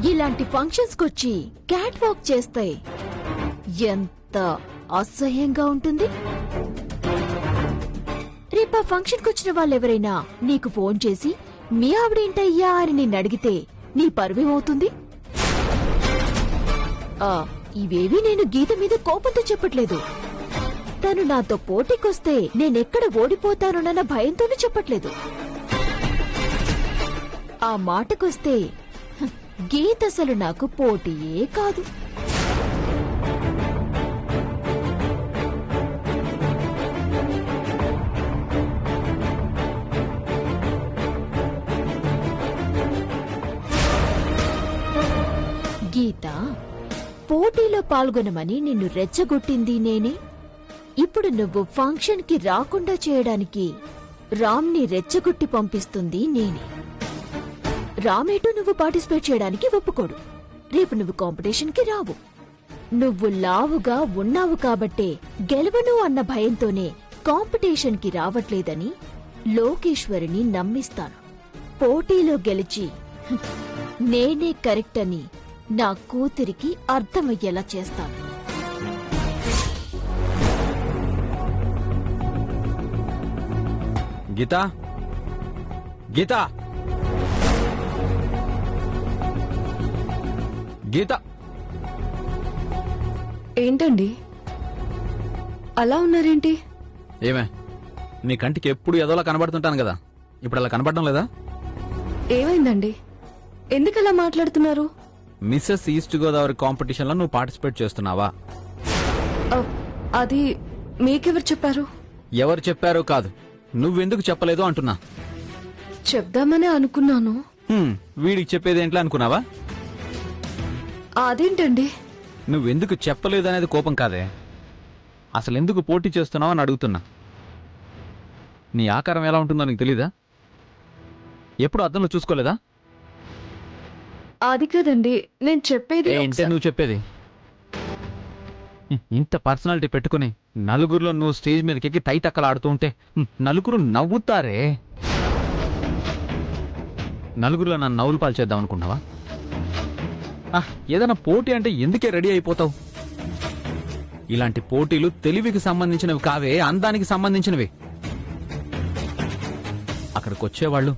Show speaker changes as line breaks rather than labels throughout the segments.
ఇలాంటి ఫంక్షన్స్ కొచ్చి cat walk చేస్తాయి ఎంత అసహ్యంగా ఉంటుంది. రేపు ఆ ఫంక్షన్ కొచ్చిన వాళ్ళెవరైనా నీకు ఫోన్ చేసి మీ ఆవిడేంటయ్యా అని నిన్ను అడిగితే నీ పరువేమవుతుంది? ఇవేవి నేను గీత మీద కోపంతో చెప్పట్లేదు. తను నాతో పోటీకొస్తే నేనెక్కడ ఓడిపోతానోనన్న భయంతోనే చెప్పట్లేదు. ఆ మాటకొస్తే గీత అసలు నాకు పోటీయే కాదు. గీత, పోటీలో పాల్గొనమని నిన్ను రెచ్చగొట్టింది నేనే. ఇప్పుడు నువ్వు ఫంక్షన్ కి రాకుండా చేయడానికి రామ్ని రెచ్చగొట్టి పంపిస్తుంది నేనే. రామేటూ నువ్వు పార్టిసిపేట్ చేయడానికి ఒప్పుకోడు. రేపు నువ్వు కాంపిటీషన్ కి రావు. నువ్వు లావుగా ఉన్నావు కాబట్టే గెలవను అన్న భయంతోనే కాంపిటీషన్ కి రావట్లేదని లోకేశ్వరిని నమ్మిస్తాను. పోటీలో గెలిచి నేనే కరెక్ట్ అని నా కూతురికి అర్థమయ్యేలా చేస్తాను.
గీతా, గీతా, గీతా.
ఏంటండి అలా ఉన్నారేంటి?
ఏమే, నీ కంటికి ఎప్పుడు ఎదోలా కనబడుతుంటాను కదా, ఇప్పుడు అలా కనబడడం లేదా?
ఏమైందండి? ఎందుకలా మాట్లాడుతున్నారు?
మిస్సెస్ ఈస్ట్ గోదావరి కాంపిటీషన్ లో నువ్వు పార్టిసిపేట్ చేస్తున్నావా?
అది మీకెవరు చెప్పారు?
ఎవరు చెప్పారో కాదు, నువ్వెందుకు చెప్పలేదు అంటున్నా.
చెప్దామనే అనుకున్నాను.
వీడికి చెప్పేది ఏంట్లా అనుకున్నావా?
అదేంటండి?
నువ్వెందుకు చెప్పలేదు అనేది కోపం కాదే, అసలు ఎందుకు పోటీ చేస్తున్నావు అని అడుగుతున్నా. నీ ఆకారం ఎలా ఉంటుందో నీకు తెలీదా? ఎప్పుడు అద్దంలో చూసుకోలేదా?
అది కదండి నేను చెప్పేది.
ఏంటే నువ్వు చెప్పేది? ఇంత పర్సనాలిటీ పెట్టుకుని నలుగురిలో నువ్వు స్టేజ్ మీదకి ఎక్కి తైతక్కలు ఆడుతూ ఉంటే నలుగురు నవ్వుతారే. నలుగురిలో నన్ను నవ్వులు పాలు చేద్దాం అనుకున్నావా? ఏదైనా పోటీ అంటే ఎందుకే రెడీ అయిపోతావు? ఇలాంటి పోటీలు తెలివికి సంబంధించినవి కావే, అందానికి సంబంధించినవి. అక్కడికి వచ్చేవాళ్ళు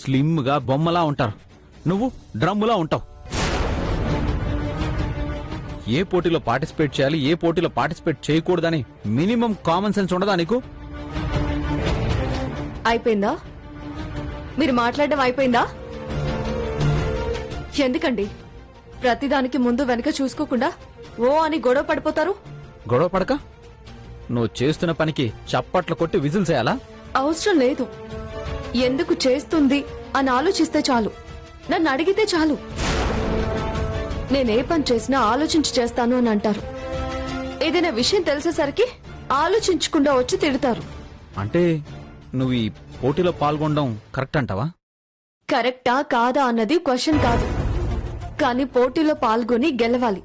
స్లిమ్ గా బొమ్మలా ఉంటారు, నువ్వు డ్రమ్ములా ఉంటావు. ఏ పోటీలో పార్టిసిపేట్ చేయాలి, ఏ పోటీలో పార్టిసిపేట్ చేయకూడదని మినిమం కామన్ సెన్స్ ఉండదా నీకు?
అయిపోయిందా? మీరు మాట్లాడడం అయిపోయిందా? ఎందుకండి ప్రతిదానికి ముందు వెనక చూసుకోకుండా ఓ అని గొడవ పడిపోతారు?
గొడవ పడక నువ్వు చేస్తున్న పనికి చప్పట్లు కొట్టి విజిల్ చేయాలా?
అవసరం లేదు. ఎందుకు చేస్తుంది అని ఆలోచిస్తే చాలు, నన్ను అడిగితే చాలు. నేనే పని చేసినా ఆలోచించి చేస్తాను అని అంటారు. ఏదైనా విషయం తెలిసేసరికి ఆలోచించకుండా వచ్చి తిడతారు.
అంటే నువ్వు ఈ పోటీలో పాల్గొనడం కరెక్ట్ అంటావా?
కరెక్టా కాదా అన్నది క్వశ్చన్ కాదు, కానీ పోటీలో పాల్గొని గెలవాలి,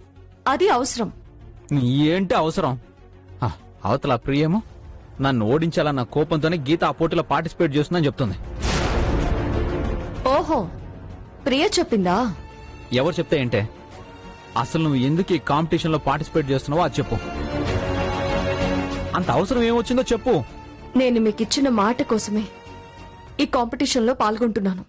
అది అవసరం.
ఏంటి అవసరం? అవతల ప్రియేమో నన్ను ఓడించాలన్న కోపంతోనే గీత ఆ పోటీలో పార్టిసిపేట్ చేస్తుందని చెప్తుంది.
ఓహో, ప్రియ చెప్పిందా?
ఎవరు చెప్తే ఏంటే? అసలు నువ్వు ఎందుకు ఈ కాంపిటీషన్ లో పార్టిసిపేట్ చేస్తున్నావో అది చెప్పు. అంత అవసరం ఏమొచ్చిందో చెప్పు.
నేను మీకిచ్చిన మాట కోసమే ఈ కాంపిటీషన్ లో పాల్గొంటున్నాను.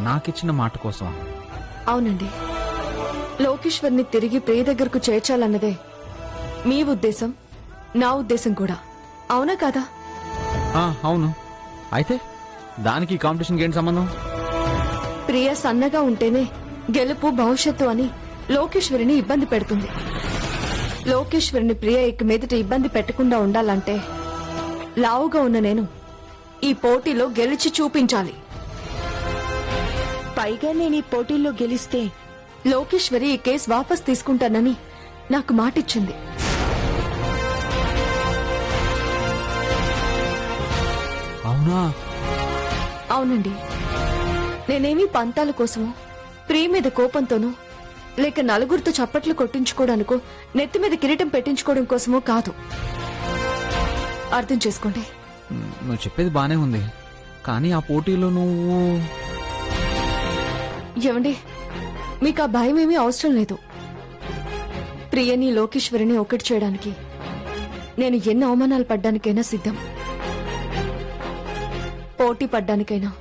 నాకిచ్చిన మాట కోసం?
అవునండి. లోకేశ్వర్ని తిరిగి ప్రియ దగ్గరకు చేర్చాలన్నదే మీ ఉద్దేశం, నా ఉద్దేశం కూడా. అవునా కాదా?
అవును. అయితే దానికి కాంపిటీషన్ ఏంటి సంబంధం?
ప్రియ సన్నగా ఉంటేనే గెలుపు భవిష్యత్తు అని లోకేశ్వరిని ఇబ్బంది పెడుతుంది. లోకేశ్వరిని ప్రియ ఇక మీదట ఇబ్బంది పెట్టకుండా ఉండాలంటే లావుగా ఉన్న నేను ఈ పోటీలో గెలిచి చూపించాలి.
పైగా నేను ఈ పోటీల్లో గెలిస్తే
లోకేశ్వరి ఈ కేసు వాపస్ తీసుకుంటానని నాకు మాటిచ్చింది.
అవునా?
అవునండి. నేనేమీ పంతాల కోసమో, ప్రియ మీద కోపంతోనో, లేక నలుగురితో చప్పట్లు కొట్టించుకోవడానికో, నెత్తి మీద కిరీటం పెట్టించుకోవడం కోసమో కాదు. అర్థం చేసుకోండి.
నువ్వు చెప్పేది బానే ఉంది, కానీ ఆ పోటీలో నువ్వు
ఏమండి మీకు ఆ భయం ఏమీ అవసరం లేదు. ప్రియని లోకేశ్వరిని ఒకటి చేయడానికి నేను ఎన్ని అవమానాలు పడ్డానికైనా సిద్ధం, పోటీ పడ్డానికైనా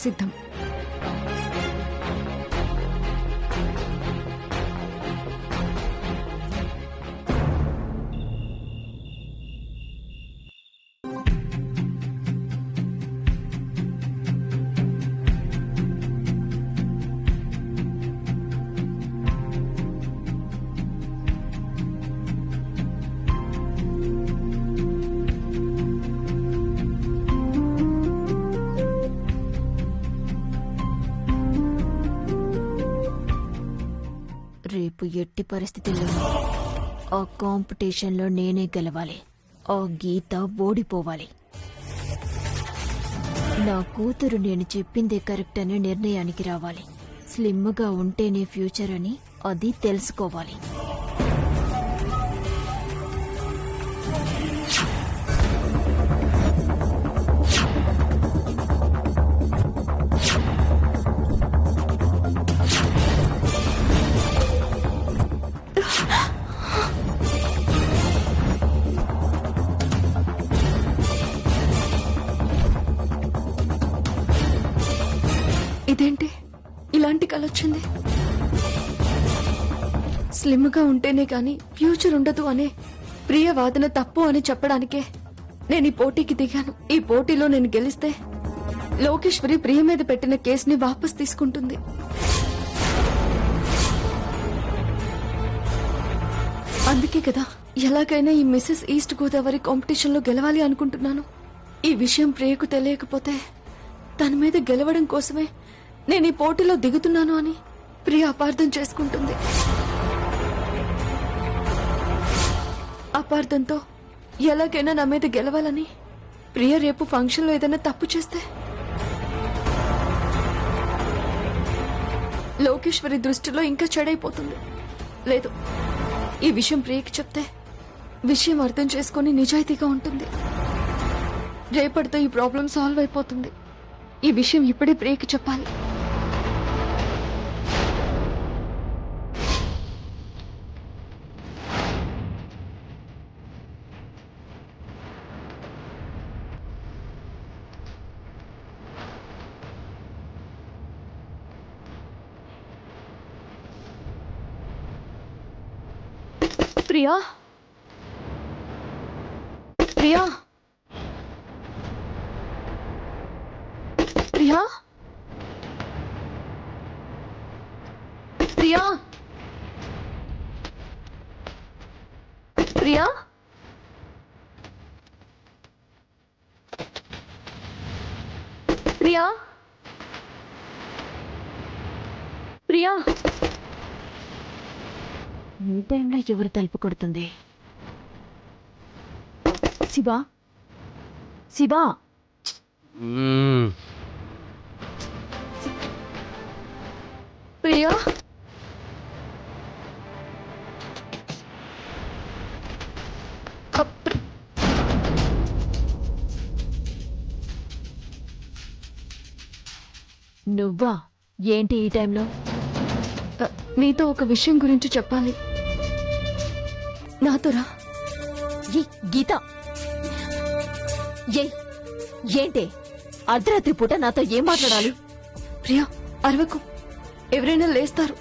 సిద్ధం.
రేపు ఎట్టి పరిస్థితుల్లో ఆ కాంపిటీషన్లో నేనే గెలవాలి. ఆ గీత ఓడిపోవాలి. నా కూతురు నేను చెప్పిందే కరెక్ట్ అనే నిర్ణయానికి రావాలి. స్లిమ్గా ఉంటేనే ఫ్యూచర్ అని అది తెలుసుకోవాలి.
ఇదేంటి ఇలాంటి కల వచ్చింది? స్లిమ్గా ఉంటేనే గాని ఫ్యూచర్ ఉండదు అనే ప్రియ వాదన తప్పు అని చెప్పడానికే నేను ఈ పోటీకి దిగాను. ఈ పోటీలో నేను గెలిస్తే లోకేశ్వరి ప్రియ మీద పెట్టిన కేసుని వాపస్ తీసుకుంటుంది. అందుకే కదా ఎలాగైనా ఈ మిసెస్ ఈస్ట్ గోదావరి కాంపిటీషన్ లో గెలవాలి అనుకుంటున్నాను. ఈ విషయం ప్రియకు తెలియకపోతే తన మీద గెలవడం కోసమే నేను ఈ పోటీలో దిగుతున్నాను అని ప్రియ అపార్థం చేసుకుంటుంది. అపార్థంతో ఎలాగైనా నా మీద గెలవాలని ప్రియ రేపు ఫంక్షన్లో ఏదైనా తప్పు చేస్తే లోకేశ్వరి దృష్టిలో ఇంకా చెడైపోతుంది. లేదు, ఈ విషయం ప్రియకి చెప్తే విషయం అర్థం చేసుకుని నిజాయితీగా ఉంటుంది. రేపటితో ఈ ప్రాబ్లం సాల్వ్ అయిపోతుంది. ఈ విషయం ఇప్పుడే ప్రియకి చెప్పాలి. ప్రియా, ప్రియా, ప్రియా, ప్రియా, ప్రియా, ప్రియా, ప్రియా.
ఈ టైంలో ఎవరు తలుపు కొడుతుంది? శివా, శివా.
ప్రియా,
నువ్వా? ఏంటి ఈ టైంలో?
నీతో ఒక విషయం గురించి చెప్పాలి. నాతో రా.
గీత, ఏంటి అర్ధరాత్రి పూట నాతో ఏం మాట్లాడాలి?
ప్రియా, అరవకు, ఎవరైనా లేస్తారు.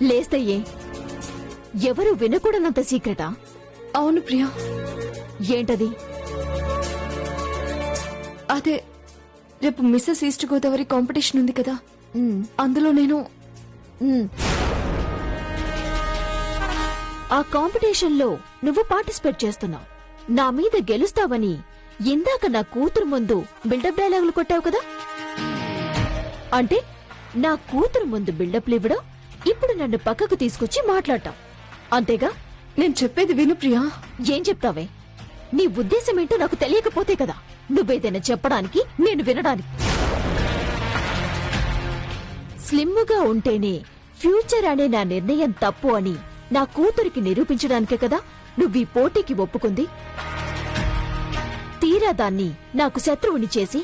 లేస్తే ఎవరు వినకూడనంత సీక్రెటా?
అవును ప్రియా.
ఏంటది?
అదే, రేపు మిస్సెస్ ఈస్ట్ గోదావరి కాంపిటీషన్ ఉంది కదా, అందులో నేను
ఆ కాంపిటీషన్ లో నువ్వు పార్టిసిపేట్ చేస్తున్నావు. నా మీద గెలుస్తావని ఇందాక నా కూతురు ముందు బిల్డప్ డైలాగులు కొట్టావు కదా. అంటే నా కూతురు ముందు బిల్డప్లు ఇవ్వడం, ఇప్పుడు నన్ను పక్కకు తీసుకొచ్చి మాట్లాడటం అంతేగా?
నేను చెప్పేది విను ప్రియా.
ఏం చెప్తావే? నీ ఉద్దేశం ఏంటో నాకు తెలియకపోతే కదా నువ్వేదైనా చెప్పడానికి, నేను వినడానికి. స్లిమ్ముగా ఉంటేనే ఫ్యూచర్ అనే నా నిర్ణయం తప్పు అని నా కూతురికి నిరూపించడానికే కదా నువ్వీ పోటీకి ఒప్పుకుంది. తీరా దాన్ని నాకు శత్రువుని చేసి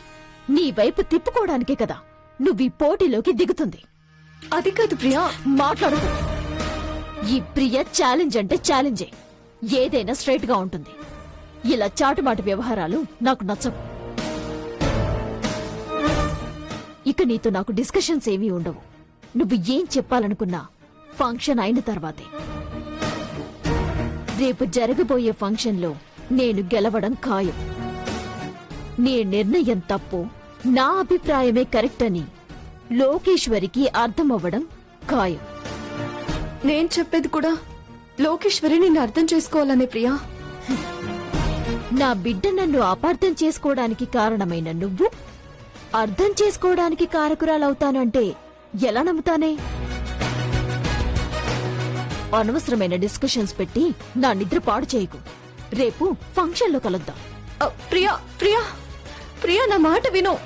నీ వైపు తిప్పుకోవడానికే కదా నువ్వు ఈ పోటీలోకి దిగుతుంది.
అది కాదు ప్రియా.
మాట్లాడదు. ఈ ప్రియ ఛాలెంజ్ అంటే ఛాలెంజే. ఏదైనా స్ట్రైట్ గా ఉంటుంది. ఇలా చాటుమాటు వ్యవహారాలు నాకు నచ్చవు. ఇక నీతో నాకు డిస్కషన్స్ ఏమీ ఉండవు. నువ్వు ఏం చెప్పాలనుకున్నా ఫంక్షన్ అయిన తర్వాతే. రేపు జరగబోయే ఫంక్షన్లో నేను గెలవడం ఖాయం. నీ నిర్ణయం తప్పు, నా అభిప్రాయమే కరెక్ట్ అని లోకేశ్వరికి అర్థమవ్వడం ఖాయం.
నేను చెప్పేది కూడా లోకేశ్వరి నిన్ను అర్థం చేసుకోవాలనే ప్రియా.
నా బిడ్డ నన్ను అపార్థం చేసుకోవడానికి కారణమైన నువ్వు అర్థం చేసుకోవడానికి కారకురాలవుతానంటే ఎలా నమ్ముతానే? అనవసరమైన డిస్కషన్స్ పెట్టి నా నిద్ర పాడు చేయకు. రేపు ఫంక్షన్లో కలుద్దాం.
ప్రియా ప్రియా ప్రియా, నా మాట విను.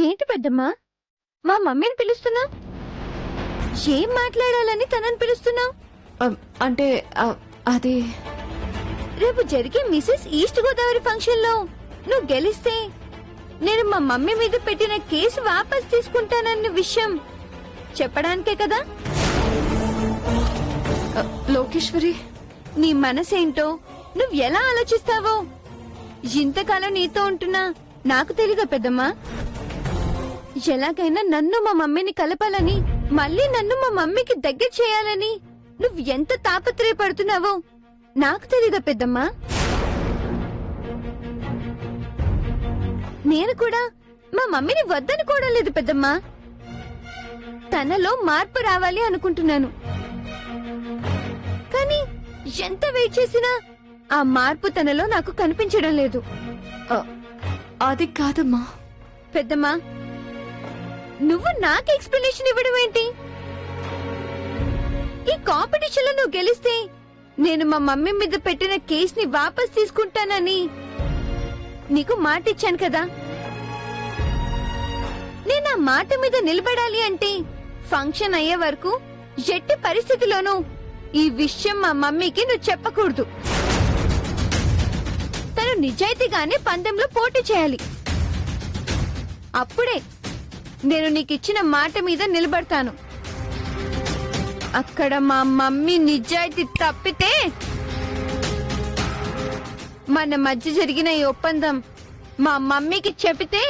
ఏంటి పెద్దమ్మా, మా మమ్మీని పిలుస్తున్నా? ఏం మాట్లాడాలని తనని పిలుస్తున్నా?
అంటే అది
రేపు జరిగే మిసెస్ ఈస్ట్ గోదావరి ఫంక్షన్ లో నువ్వు గెలిస్తే నేను మా మమ్మీ మీద పెట్టిన కేసు వాపస్ తీసుకుంటానన్న విషయం చెప్పడానికే కదా?
లోకేశ్వరి,
నీ మనసేంటో నువ్వు ఎలా ఆలోచిస్తావో ఇంతకాలం నీతో ఉంటున్నా నాకు తెలీదా పెద్దమ్మా? ఎలాగైనా నన్ను మా మమ్మీని కలపాలని, మళ్ళీ నన్ను మా మమ్మీకి దగ్గర చేయాలని నువ్వు ఎంత తాపత్రయపడుతున్నావో నాకు తెలీదా పెద్దమ్మా? నేను కూడా మా మమ్మీని వద్దనుకోవడం లేదు పెద్దమ్మా. తనలో మార్పు రావాలి అనుకుంటున్నాను. కానీ ఎంత వెయిట్ చేసినా ఆ మార్పు తనలో నాకు కనిపించడం లేదు.
అది కాదమ్మా.
పెద్దమ్మా, నువ్వు నాకు ఎక్స్ప్లెనేషన్ ఇవ్వడం ఏంటి? ఈ కాంపిటీషన్ లో నువ్వు గెలిస్తే నేను మా మమ్మీ మీద పెట్టిన కేసుని వాపస్ తీసుకుంటానని నీకు మాట ఇచ్చాను కదా. నేను ఆ మాట మీద నిలబడాలి అంటే ఫంక్షన్ అయ్యే వరకు ఎట్టి పరిస్థితిలోనూ ఈ విషయం మా మమ్మీకి నువ్వు చెప్పకూడదు. తను నిజాయితీగానే పందెంలో పోటీ చేయాలి. అప్పుడే నేను నీకిచ్చిన మాట మీద నిలబడతాను. అక్కడ మా మమ్మీ నిజాయితీ తప్పితే మన మధ్య జరిగిన ఈ ఒప్పందం మా మమ్మీకి చెబితే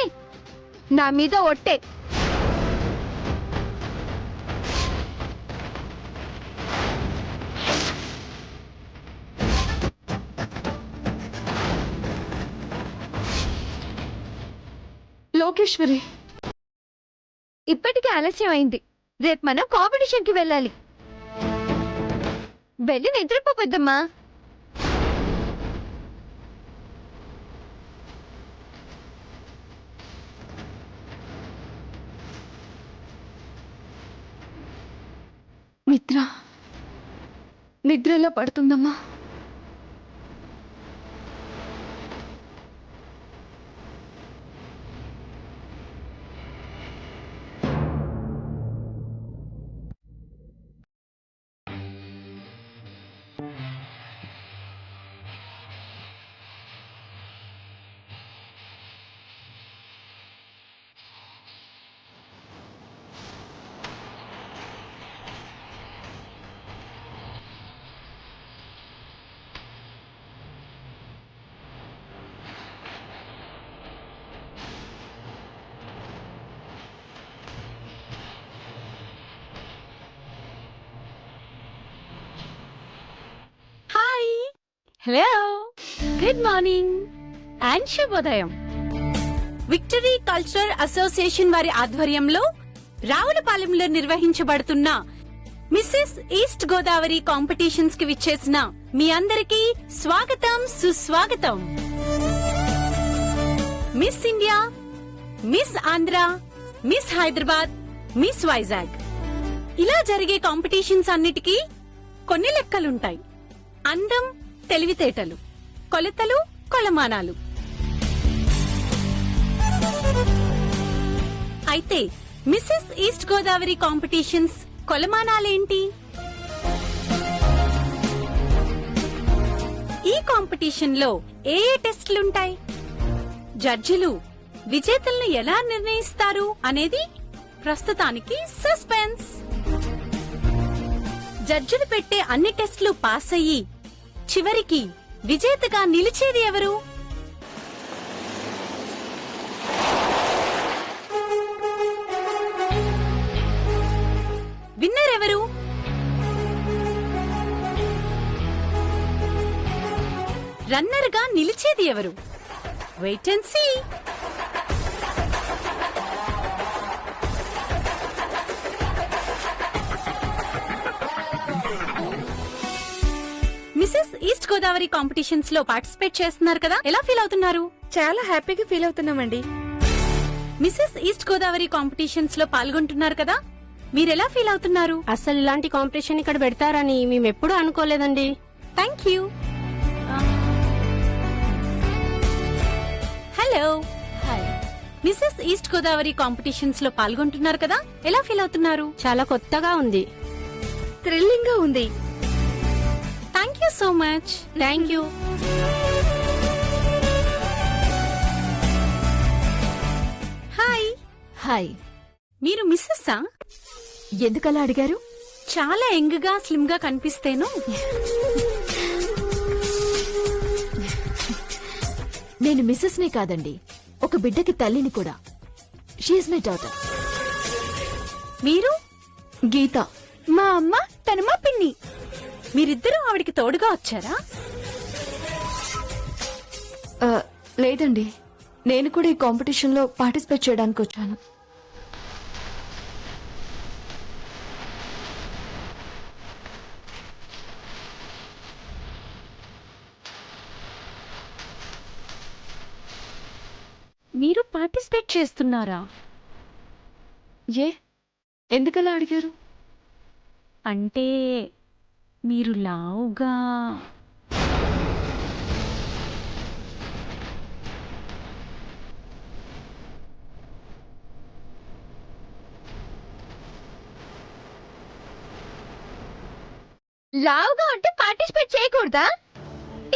నా మీద ఒట్టే.
లోకేశ్వరి,
ఇప్పటికే ఆలస్యం అయింది. రేపు మనం కాంపిటీషన్ కి వెళ్ళాలి. వెళ్ళి నిద్రపోద్దమ్మా.
నిద్రలో పడుతుందమ్మా.
హలో, గుడ్ మార్నింగ్ అండ్ శుభోదయం. విక్టరీ కల్చరల్ అసోసియేషన్ వారి ఆధ్వర్యంలో రావులపాలెంలో నిర్వహించబడుతున్న మిసెస్ ఈస్ట్ గోదావరి కాంపిటీషన్స్ కి విచ్చేసిన మీ అందరికీ స్వాగతం, సుస్వాగతం. Miss India, miss Andhra, miss Hyderabad, miss Vizag ఇలా జరిగే కాంపిటీషన్స్ అన్నిటికీ కొన్ని లెక్కలుంటాయి. అందం, తెలివితేటలు, కొలతలు, కొలమానాలు. అయితే మిసెస్ ఈస్ట్ గోదావరి కాంపిటీషన్స్ కొలమానాలేంటి? ఈ కాంపిటీషన్ లో ఏ టెస్టులుంటాయి? జడ్జిలు విజేతలను ఎలా నిర్ణయిస్తారు అనేది ప్రస్తుతానికి సస్పెన్స్. జడ్జిలు పెట్టే అన్ని టెస్టులు పాస్ అయ్యి చివరికి విజేతగా నిలిచేది ఎవరు? విన్నర్ ఎవరు? రన్నర్ గా నిలిచేది ఎవరు? Wait and see. Mrs East Godavari competitions లో పార్టిసిపేట్ చేస్తున్నారు కదా, ఎలా ఫీల్ అవుతున్నారు?
చాలా హ్యాపీగా ఫీల్ అవుతున్నామండి.
మిసెస్ ఈస్ట్ గోదావరి కాంపిటీషన్స్ లో పాల్గొంటున్నారు కదా, మీరెలా ఫీల్ అవుతున్నారు?
అసలు ఇలాంటి కాంపిటీషన్ ఇక్కడ పెడతారని మేమెప్పుడూ అనుకోలేదండి.
Thank you. Hello.
Hi.
Mrs East Godavari competitions లో పాల్గొంటున్నారు కదా, ఎలా ఫీల్ అవుతున్నారు?
చాలా కొత్తగా ఉంది.
థ్రిల్లింగ్ గా ఉంది.
Thank you so much.
Thank you.
Hi.
Hi.
మీరు మిస్సెస్సా?
ఎందుకలా అడిగారు?
చాలా యంగ్ గా స్లిమ్ గా కనిపిస్తేను.
నేను మిస్సెస్ నే కాదండి, ఒక బిడ్డకి తల్లిని కూడా. She my daughter.
మీరు?
గీత.
మా అమ్మ, తను మా పిన్ని. మీరిద్దరూ ఆవిడికి తోడుగా వచ్చారా?
లేదండి, నేను కూడా ఈ కాంపిటీషన్ లో పార్టిసిపేట్ చేయడానికి వచ్చాను.
మీరు పార్టిసిపేట్ చేస్తున్నారా?
ఏ, ఎందుకలా అడిగారు?
అంటే మీరు లావుగా.
లావుగా ఉంటే పార్టిసిపేట్ చేయకూడదా?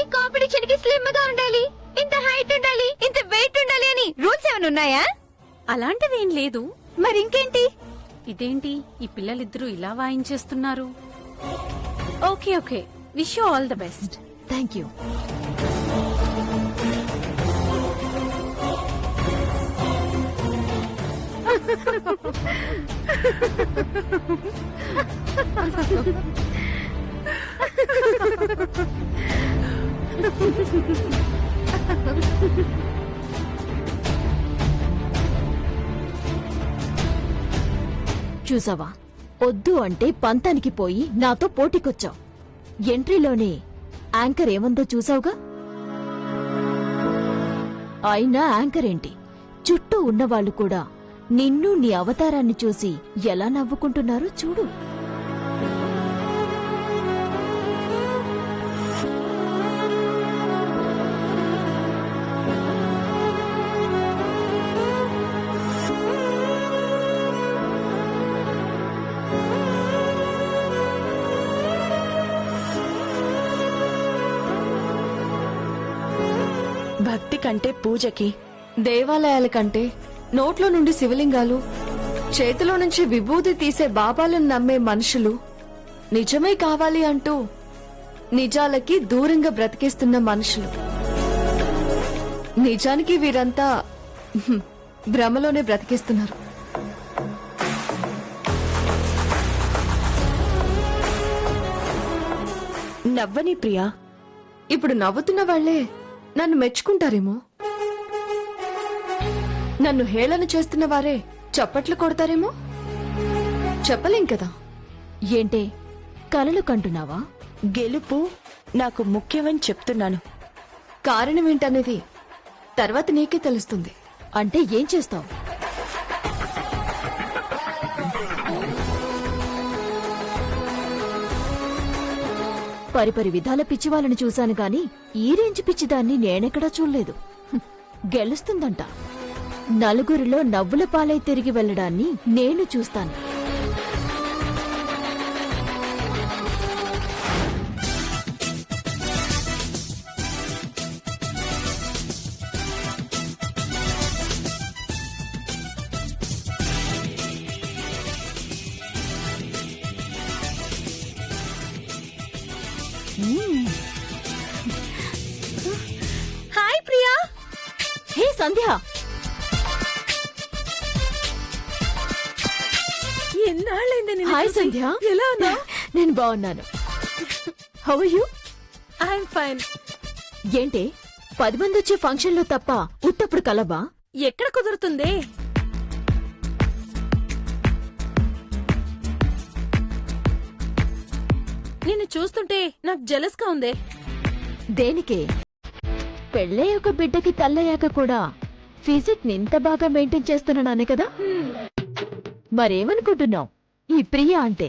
ఈ కాంపిటీషన్ కి స్లిమ్ గా ఉండాలి, ఇంత హైట్ ఉండాలి, ఇంత వెయిట్ ఉండాలి అని రూల్స్ ఏమైనా ఉన్నాయా?
అలాంటిదేం లేదు.
మరి ఇంకేంటి?
ఇదేంటి ఈ పిల్లలిద్దరూ ఇలా వాయించేస్తున్నారు? Okay okay, wish you all the best.
Thank you. చూసావా, వద్దు అంటే పంతానికి పోయి నాతో పోటీకొచ్చావు. ఎంట్రీలోనే యాంకర్ ఏముందో చూసావుగా. అయినా యాంకర్ ఏంటి, చుట్టూ ఉన్నవాళ్లు కూడా నిన్ను నీ అవతారాన్ని చూసి ఎలా నవ్వుకుంటున్నారో చూడు.
భక్తి కంటే పూజకి,
దేవాలయాల కంటే నోట్లో నుండి శివలింగాలు, చేతిలో నుంచి విభూది తీసే బాబాలను నమ్మే మనుషులు నిజమే కావాలి అంటూ నిజాలకి దూరంగా బ్రతికేస్తున్న మనుషులు. నిజానికి వీరంతా భ్రమలోనే బ్రతికేస్తున్నారు.
నవ్వని ప్రియా.
ఇప్పుడు నవ్వుతున్న వాళ్లే నన్ను మెచ్చుకుంటారేమో, నన్ను హేళన చేస్తున్న వారే చప్పట్లు కొడతారేమో, చెప్పలేం కదా.
ఏంటే కలలు కంటున్నావా?
గెలుపు నాకు ముఖ్యమని చెప్తున్నాను.
కారణమేంటనేది తర్వాత నీకే తెలుస్తుంది.
అంటే ఏం చేస్తావు? పరిపరి విధాల పిచ్చి వాళ్ళని చూశాను గాని ఈ రేంజ్ పిచ్చిదాన్ని నేనెక్కడా చూడలేదు. గెలుస్తుందంట. నలుగురిలో నవ్వుల పాలై తిరిగి వెళ్లడాన్ని నేను చూస్తాను.
హాయ్ ప్రియా.
హే సంధ్య,
ఎన్నాళ్ళైంది
హాయ్ సంధ్య.
ఎలా ఉన్నావు?
నేను బాగున్నాను. How are you?
I'm fine.
ఏంటే 10 మంది వచ్చే ఫంక్షన్ లో తప్ప ఉత్తప్పుడు కలవా?
ఎక్కడ కుదురుతుంది? నిన్ను చూస్తుంటే నాకు జెలస్ గా ఉందే.
దేనికే? పెళ్ళే ఒక బిడ్డకి తల్లయ్యాక కూడా ఫిజిక్ ని ఇంత బాగా మెయింటైన్ చేస్తున్నానే కదా. మరేమనుకుంటున్నావు ఈ ప్రియ అంటే?